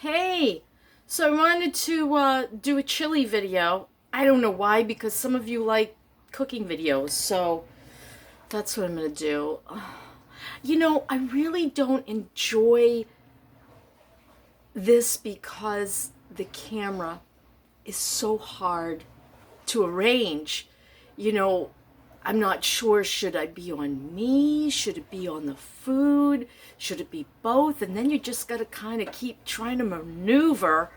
Hey, so I wanted to do a chili video. I don't know why, because some of you like cooking videos, so that's what I'm gonna do. You know, I really don't enjoy this because the camera is so hard to arrange. You know, I'm not sure, should I be on me? Should it be on the food? Should it be both? And then you just got to kind of keep trying to maneuver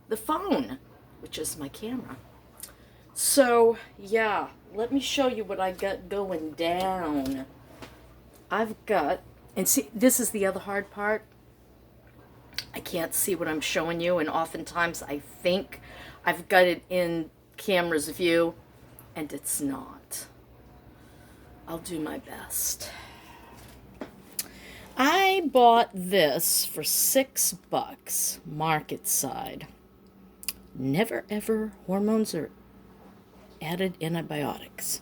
the phone, which is my camera. So, yeah, let me show you what I got going down. I've got, and see, this is the other hard part. I can't see what I'm showing you, and oftentimes I think I've got it in camera's view, and it's not. I'll do my best. I bought this for $6, market side. Never ever hormones or added antibiotics.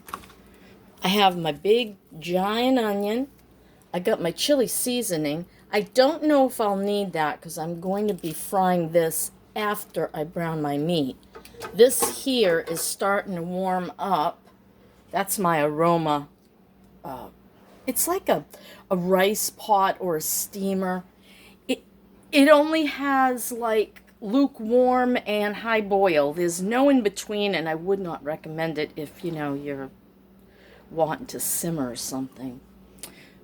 I have my big giant onion. I got my chili seasoning. I don't know if I'll need that because I'm going to be frying this after I brown my meat. This here is starting to warm up. That's my aroma. It's like a rice pot or a steamer. It only has like lukewarm and high boil. There's no in between, and I would not recommend it if, you know, you're wanting to simmer or something.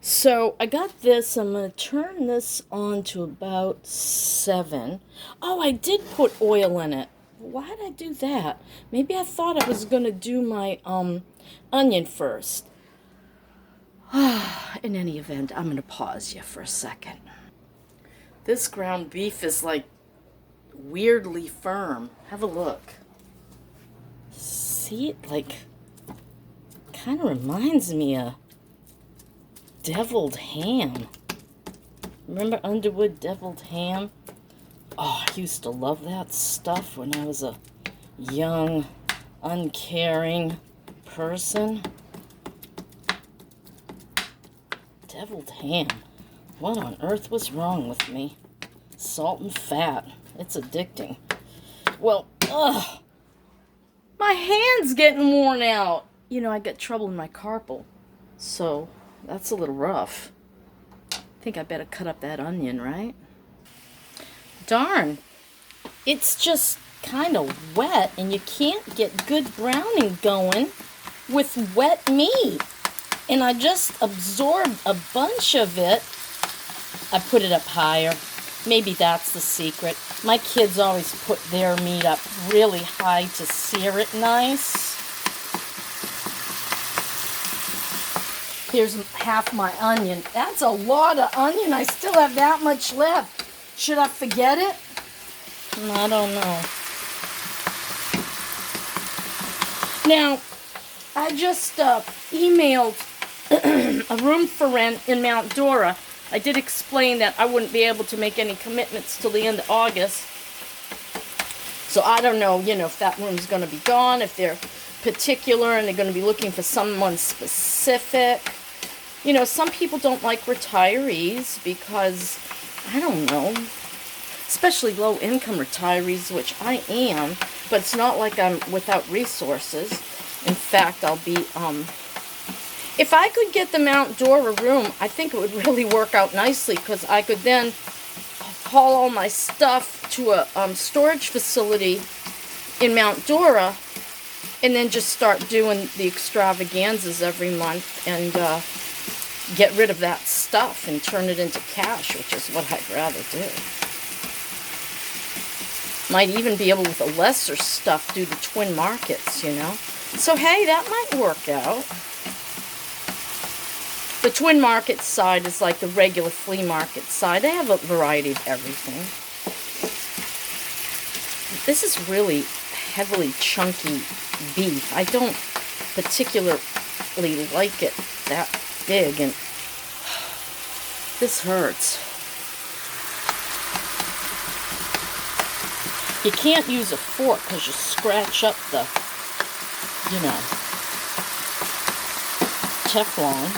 So I got this. I'm going to turn this on to about 7. Oh, I did put oil in it. Why did I do that? Maybe I thought I was going to do my onion first. In any event, I'm going to pause you for a second. This ground beef is like weirdly firm. Have a look. See it? Like, kind of reminds me of deviled ham. Remember Underwood deviled ham? Oh, I used to love that stuff when I was a young, uncaring person. Deviled ham. What on earth was wrong with me? Salt and fat. It's addicting. Well, ugh. My hand's getting worn out. You know, I got trouble in my carpal. So, that's a little rough. I think I better cut up that onion, right? Darn. It's just kind of wet, and you can't get good browning going with wet meat. And I just absorbed a bunch of it. I put it up higher. Maybe that's the secret. My kids always put their meat up really high to sear it nice. Here's half my onion. That's a lot of onion. I still have that much left. Should I forget it? I don't know. Now, I just emailed a room for rent in Mount Dora. I did explain that I wouldn't be able to make any commitments till the end of August. So I don't know, you know, if that room's going to be gone, if they're particular and they're going to be looking for someone specific. You know, some people don't like retirees because, I don't know, especially low-income retirees, which I am, but it's not like I'm without resources. In fact, I'll be, if I could get the Mount Dora room, I think it would really work out nicely because I could then haul all my stuff to a storage facility in Mount Dora and then just start doing the extravaganzas every month and get rid of that stuff and turn it into cash, which is what I'd rather do. Might even be able with a lesser stuff due to twin markets, you know. So, hey, that might work out. The twin market side is like the regular flea market side. They have a variety of everything. This is really heavily chunky beef. I don't particularly like it that big, and this hurts. You can't use a fork because you scratch up the, you know, Teflon.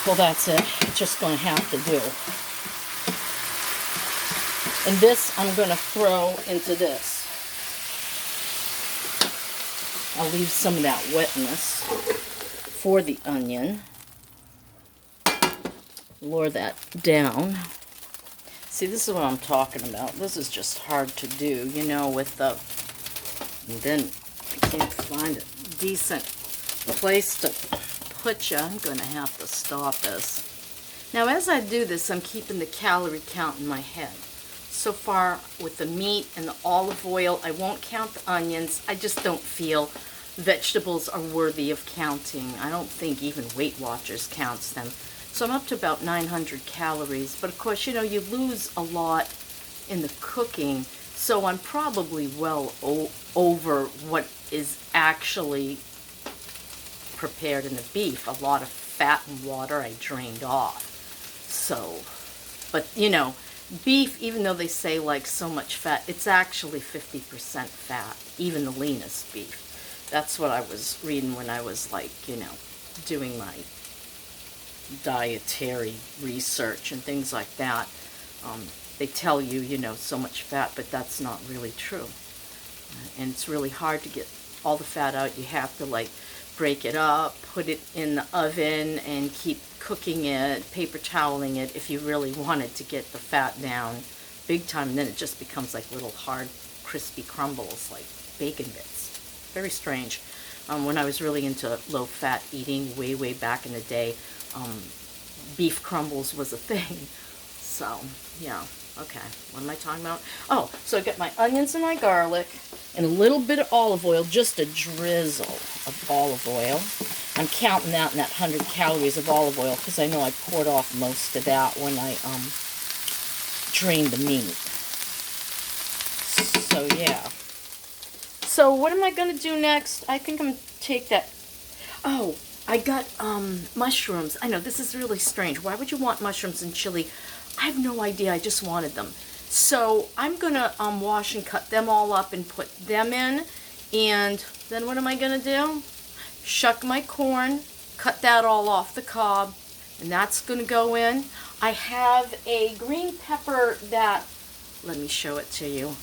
Well, that's it. It's just going to have to do. And this I'm going to throw into this. I'll leave some of that wetness for the onion. Lower that down. See, this is what I'm talking about. This is just hard to do, you know, with the... And then I can't find a decent place to put you. I'm going to have to stop this. Now, as I do this, I'm keeping the calorie count in my head. So far, with the meat and the olive oil, I won't count the onions. I just don't feel vegetables are worthy of counting. I don't think even Weight Watchers counts them. So I'm up to about 900 calories. But of course, you know, you lose a lot in the cooking. So I'm probably well over what is actually prepared in the beef. A lot of fat and water I drained off. So, but you know, beef, even though they say like so much fat, it's actually 50% fat, even the leanest beef. That's what I was reading when I was like, you know, doing my dietary research and things like that. They tell you, you know, so much fat, but that's not really true. And it's really hard to get all the fat out. You have to like break it up, put it in the oven, and keep cooking it, paper toweling it if you really wanted to get the fat down big time. And then it just becomes like little hard, crispy crumbles, like bacon bits. Very strange. When I was really into low-fat eating way back in the day, beef crumbles was a thing. So, yeah. Okay, what am I talking about? Oh, so I got my onions and my garlic and a little bit of olive oil, just a drizzle of olive oil. I'm counting that in that 100 calories of olive oil because I know I poured off most of that when I drained the meat. So, yeah. So, what am I going to do next? I think I'm going to take that... Oh, I got mushrooms. I know, this is really strange. Why would you want mushrooms in chili? I have no idea. I just wanted them. So I'm going to wash and cut them all up and put them in. And then what am I going to do? Shuck my corn, cut that all off the cob, and that's going to go in. I have a green pepper that, let me show it to you.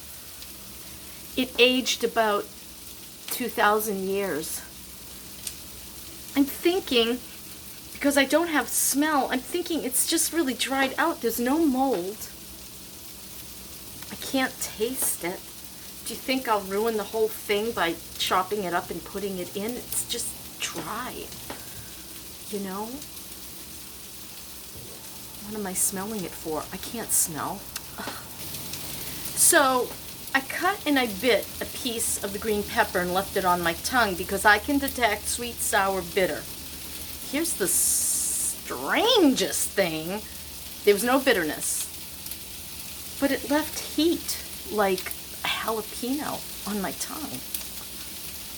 It aged about 2,000 years. I'm thinking... because I don't have smell, I'm thinking it's just really dried out. There's no mold. I can't taste it. Do you think I'll ruin the whole thing by chopping it up and putting it in? It's just dried. You know? What am I smelling it for? I can't smell. Ugh. So, I cut and I bit a piece of the green pepper and left it on my tongue because I can detect sweet, sour, bitter. Here's the strangest thing. There was no bitterness, but it left heat like a jalapeno on my tongue.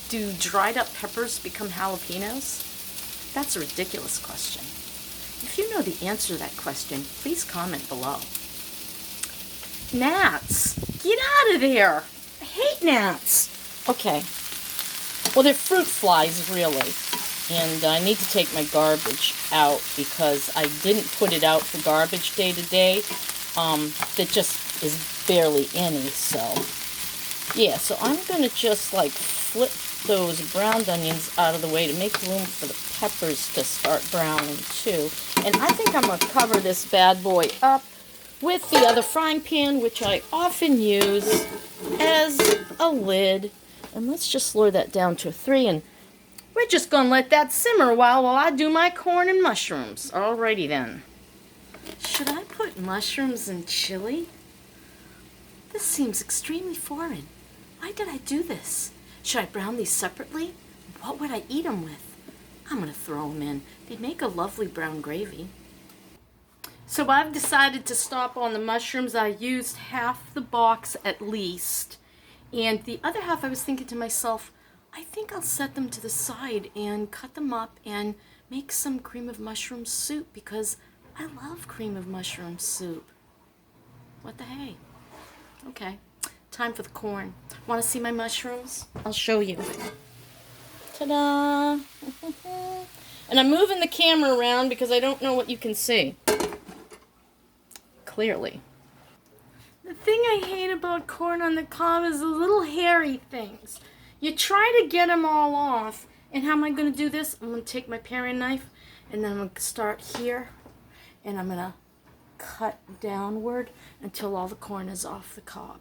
Do dried up peppers become jalapenos? That's a ridiculous question. If you know the answer to that question, please comment below. Gnats, get out of there. I hate gnats. Okay. Well, they're fruit flies, really. And I need to take my garbage out because I didn't put it out for garbage day to day. That just is barely any, so. Yeah, so I'm going to just like flip those browned onions out of the way to make room for the peppers to start browning too. And I think I'm going to cover this bad boy up with the other frying pan, which I often use as a lid. And let's just lower that down to a 3, and we're just going to let that simmer while I do my corn and mushrooms. Alrighty then. Should I put mushrooms in chili? This seems extremely foreign. Why did I do this? Should I brown these separately? What would I eat them with? I'm going to throw them in. They'd make a lovely brown gravy. So I've decided to stop on the mushrooms. I used half the box at least. And the other half I was thinking to myself, I think I'll set them to the side and cut them up and make some cream of mushroom soup because I love cream of mushroom soup. What the hey? Okay, time for the corn. Want to see my mushrooms? I'll show you. Ta-da! And I'm moving the camera around because I don't know what you can see. Clearly. The thing I hate about corn on the cob is the little hairy things. You try to get them all off. And how am I going to do this? I'm going to take my paring knife and then I'm going to start here. And I'm going to cut downward until all the corn is off the cob.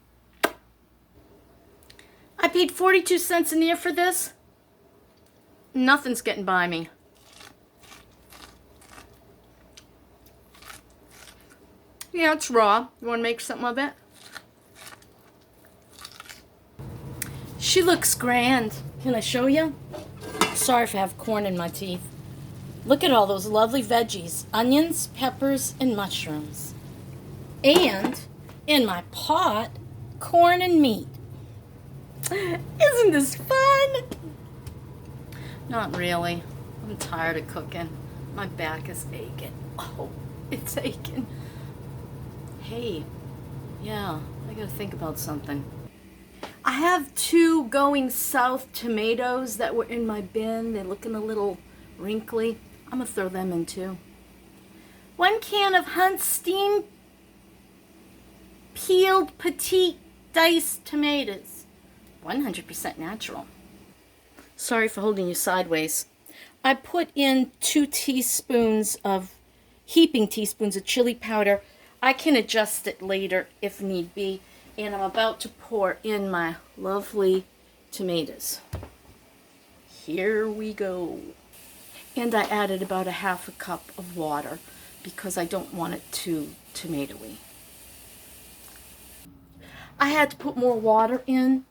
I paid 42 cents an ear for this. Nothing's getting by me. Yeah, it's raw. You want to make something of it? She looks grand. Can I show you? Sorry if I have corn in my teeth. Look at all those lovely veggies. Onions, peppers, and mushrooms. And in my pot, corn and meat. Isn't this fun? Not really. I'm tired of cooking. My back is aching. Oh, it's aching. Hey, yeah, I gotta think about something. I have 2 going south tomatoes that were in my bin. They're looking a little wrinkly. I'm gonna throw them in too. 1 can of Hunt's steam peeled petite diced tomatoes. 100% natural. Sorry for holding you sideways. I put in 2 teaspoons of, heaping teaspoons of chili powder. I can adjust it later if need be. And I'm about to pour in my lovely tomatoes. Here we go. And I added about a half a cup of water because I don't want it too tomatoey. I had to put more water in.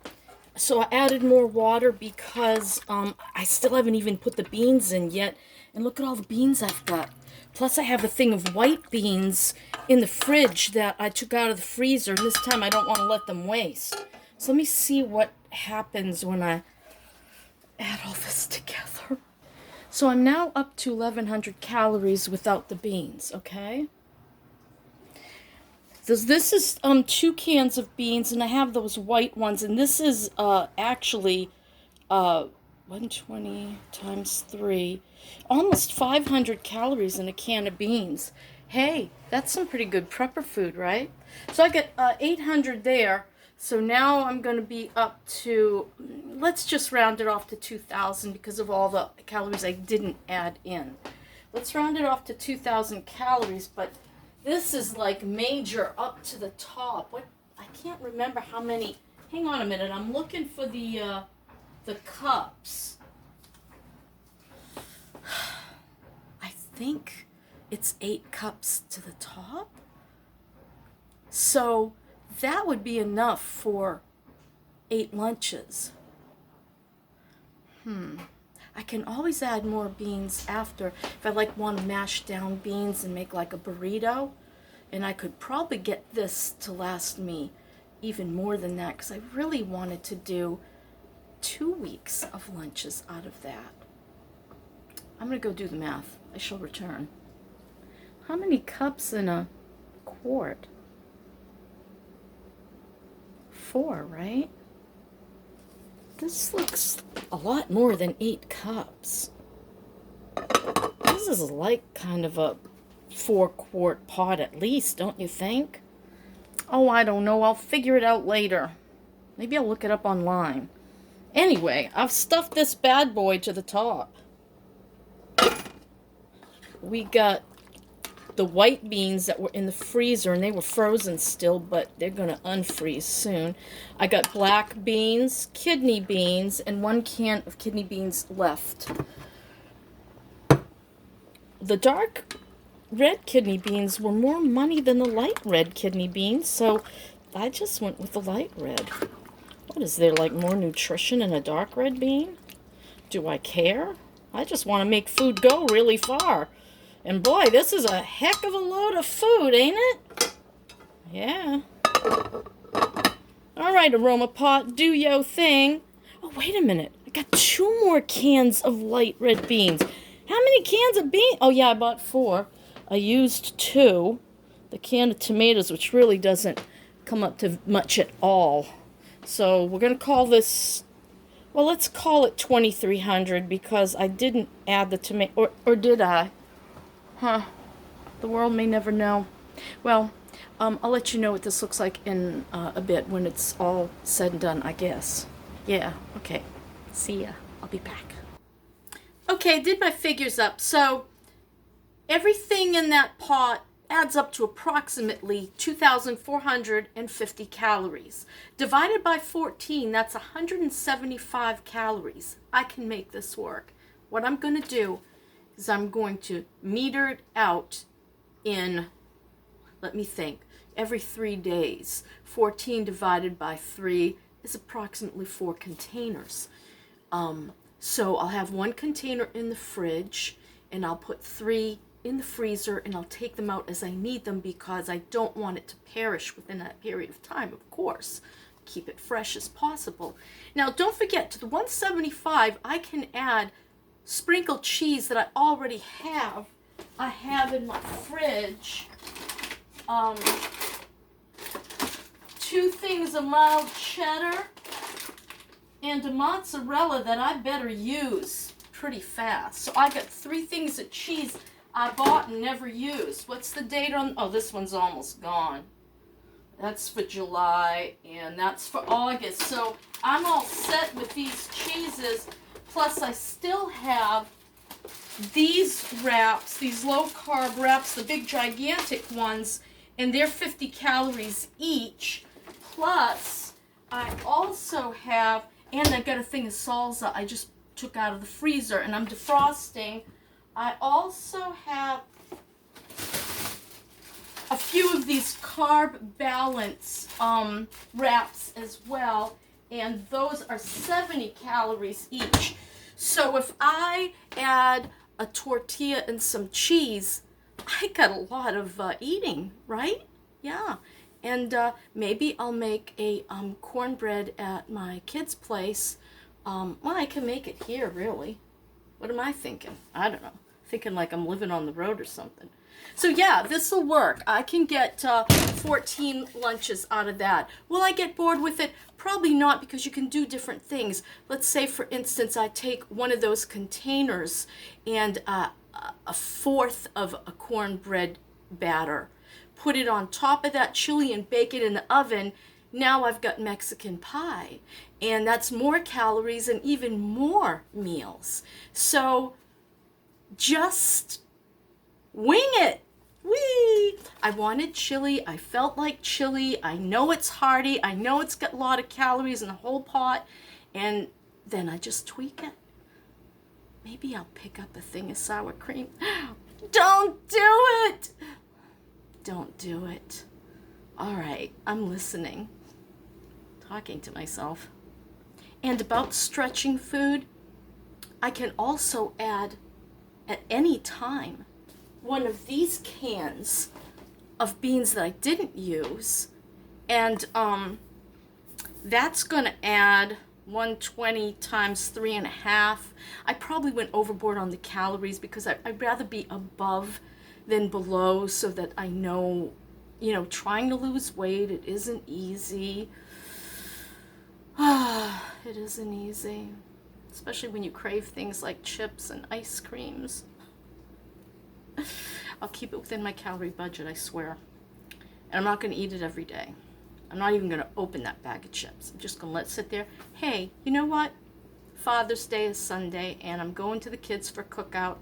So I added more water because I still haven't even put the beans in yet. And look at all the beans I've got. Plus I have a thing of white beans in the fridge that I took out of the freezer. And this time I don't want to let them waste. So let me see what happens when I add all this together. So I'm now up to 1,100 calories without the beans, okay? This is 2 cans of beans, and I have those white ones, and this is actually 120 times 3, almost 500 calories in a can of beans. Hey, that's some pretty good prepper food, right? So I get 800 there. So now I'm going to be up to, let's just round it off to 2,000 because of all the calories I didn't add in. Let's round it off to 2,000 calories, but this is like major up to the top. What? I can't remember how many. Hang on a minute. I'm looking for the cups. I think it's 8 cups to the top. So that would be enough for 8 lunches. I can always add more beans after if I want to mash down beans and make like a burrito. And I could probably get this to last me even more than that because I really wanted to do 2 weeks of lunches out of that. I'm going to go do the math. I shall return. How many cups in a quart? 4, right? This looks a lot more than 8 cups. This is like kind of a 4-quart pot at least, don't you think? Oh, I don't know. I'll figure it out later. Maybe I'll look it up online. Anyway, I've stuffed this bad boy to the top. We got the white beans that were in the freezer, and they were frozen still, but they're going to unfreeze soon. I got black beans, kidney beans, and 1 can of kidney beans left. The dark red kidney beans were more money than the light red kidney beans, so I just went with the light red. What is there, like more nutrition in a dark red bean? Do I care? I just want to make food go really far. And boy, this is a heck of a load of food, ain't it? Yeah. All right, Aroma Pot, do yo thing. Oh, wait a minute. I got 2 more cans of light red beans. How many cans of beans? Oh, yeah, I bought 4. I used 2. The can of tomatoes, which really doesn't come up to much at all. So we're going to call this, well, let's call it 2,300 because I didn't add the tomato, or did I? Huh. The world may never know. Well, I'll let you know what this looks like in a bit when it's all said and done, I guess. Yeah, okay. See ya. I'll be back. Okay, I did my figures up. So everything in that pot adds up to approximately 2,450 calories. Divided by 14, that's 175 calories. I can make this work. What I'm going to do is I'm going to meter it out in, let me think, every 3 days. 14 divided by 3 is approximately 4 containers. So I'll have 1 container in the fridge, and I'll put 3 in the freezer, and I'll take them out as I need them because I don't want it to perish within that period of time, of course. Keep it fresh as possible. Now, don't forget, to the 175, I can add sprinkled cheese that I already have. I have in my fridge 2 things of mild cheddar and a mozzarella that I better use pretty fast. So I got 3 things of cheese I bought and never used. What's the date on? Oh, this one's almost gone. That's for July, and that's for August. So I'm all set with these cheeses. Plus, I still have these wraps, these low-carb wraps, the big gigantic ones, and they're 50 calories each. Plus, I also have, and I got a thing of salsa I just took out of the freezer, and I'm defrosting. I also have a few of these carb balance wraps as well, and those are 70 calories each. So if I add a tortilla and some cheese, I got a lot of eating, right? Yeah. And maybe I'll make a cornbread at my kid's place. Well, I can make it here, really. What am I thinking? I don't know. Thinking like I'm living on the road or something. So yeah, this will work. I can get 14 lunches out of that. Will I get bored with it? Probably not, because you can do different things. Let's say, for instance, I take one of those containers and a fourth of a cornbread batter, put it on top of that chili and bake it in the oven. Now I've got Mexican pie, and that's more calories and even more meals. So just wing it. Whee! I wanted chili. I felt like chili. I know it's hearty. I know it's got a lot of calories in the whole pot. And then I just tweak it. Maybe I'll pick up a thing of sour cream. Don't do it! Don't do it. All right, I'm listening. Talking to myself. And about stretching food, I can also add at any time one of these cans of beans that I didn't use, and that's gonna add 120 times 3.5. I probably went overboard on the calories because I'd rather be above than below, so that I know, trying to lose weight, it isn't easy. It isn't easy, especially when you crave things like chips and ice creams. I'll keep it within my calorie budget, I swear. And I'm not going to eat it every day. I'm not even going to open that bag of chips. I'm just going to let it sit there. Hey, you know what? Father's Day is Sunday, and I'm going to the kids for cookout.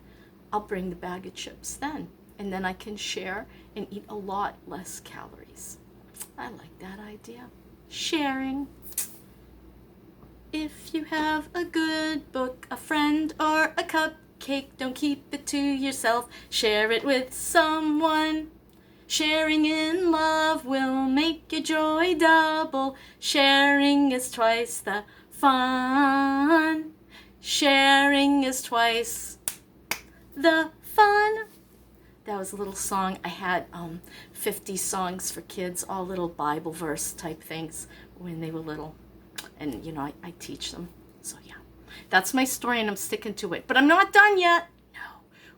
I'll bring the bag of chips then. And then I can share and eat a lot less calories. I like that idea. Sharing. If you have a good book, a friend, or a cupcake, don't keep it to yourself. Share it with someone. Sharing in love will make your joy double. Sharing is twice the fun. Sharing is twice the fun. That was a little song. I had 50 songs for kids, all little Bible verse type things when they were little. And, I teach them. So, yeah. That's my story, and I'm sticking to it. But I'm not done yet. No.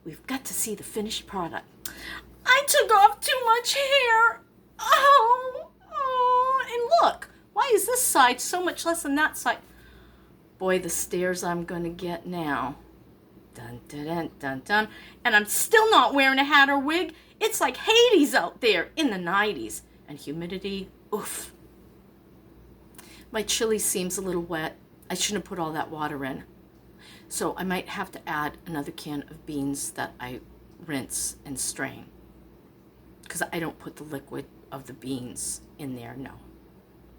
We've got to see the finished product. I took off too much hair. Oh. And look. Why is this side so much less than that side? Boy, the stares I'm going to get now. Dun, dun, dun, dun, dun. And I'm still not wearing a hat or wig. It's like Hades out there in the 90s. And humidity, oof. My chili seems a little wet. I shouldn't have put all that water in. So I might have to add another can of beans that I rinse and strain. Because I don't put the liquid of the beans in there. No,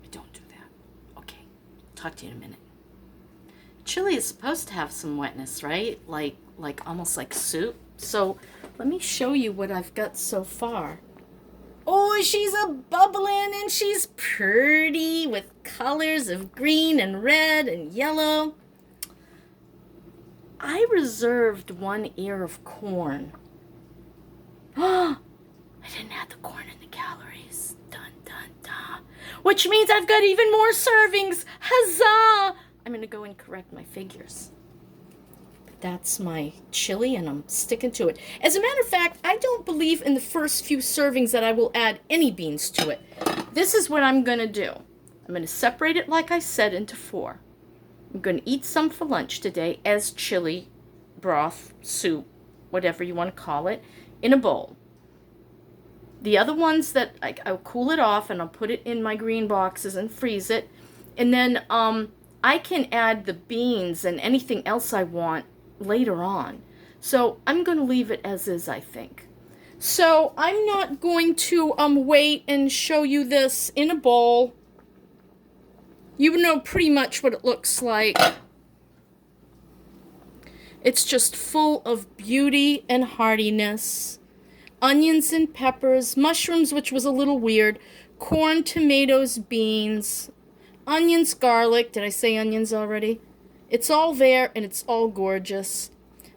I don't do that. Okay, talk to you in a minute. Chili is supposed to have some wetness, right? Like almost like soup. So let me show you what I've got so far. Oh, she's a bubbling and she's pretty with colors of green and red and yellow. I reserved 1 ear of corn. Oh, I didn't add the corn in the calories. Dun, dun, dun. Which means I've got even more servings. Huzzah! I'm going to go and correct my figures. That's my chili, and I'm sticking to it. As a matter of fact, I don't believe in the first few servings that I will add any beans to it. This is what I'm going to do. I'm going to separate it, like I said, into 4. I'm going to eat some for lunch today as chili, broth, soup, whatever you want to call it, in a bowl. The other ones that I'll cool it off, and I'll put it in my green boxes and freeze it. And then I can add the beans and anything else I want later on. So I'm going to leave it as is, I think. So I'm not going to wait and show you this in a bowl. You know pretty much what it looks like. It's just full of beauty and heartiness. Onions and peppers, mushrooms, which was a little weird, corn, tomatoes, beans, onions, garlic. Did I say onions already? It's all there, and it's all gorgeous.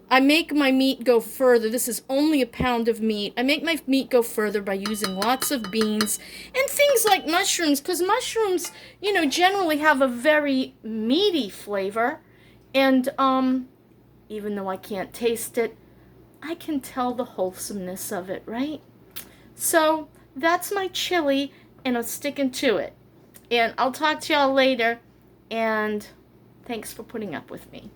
I make my meat go further. This is only a pound of meat. I make my meat go further by using lots of beans and things like mushrooms, because mushrooms, you know, generally have a very meaty flavor. And even though I can't taste it, I can tell the wholesomeness of it, right? So that's my chili, and I'm sticking to it. And I'll talk to y'all later, and thanks for putting up with me.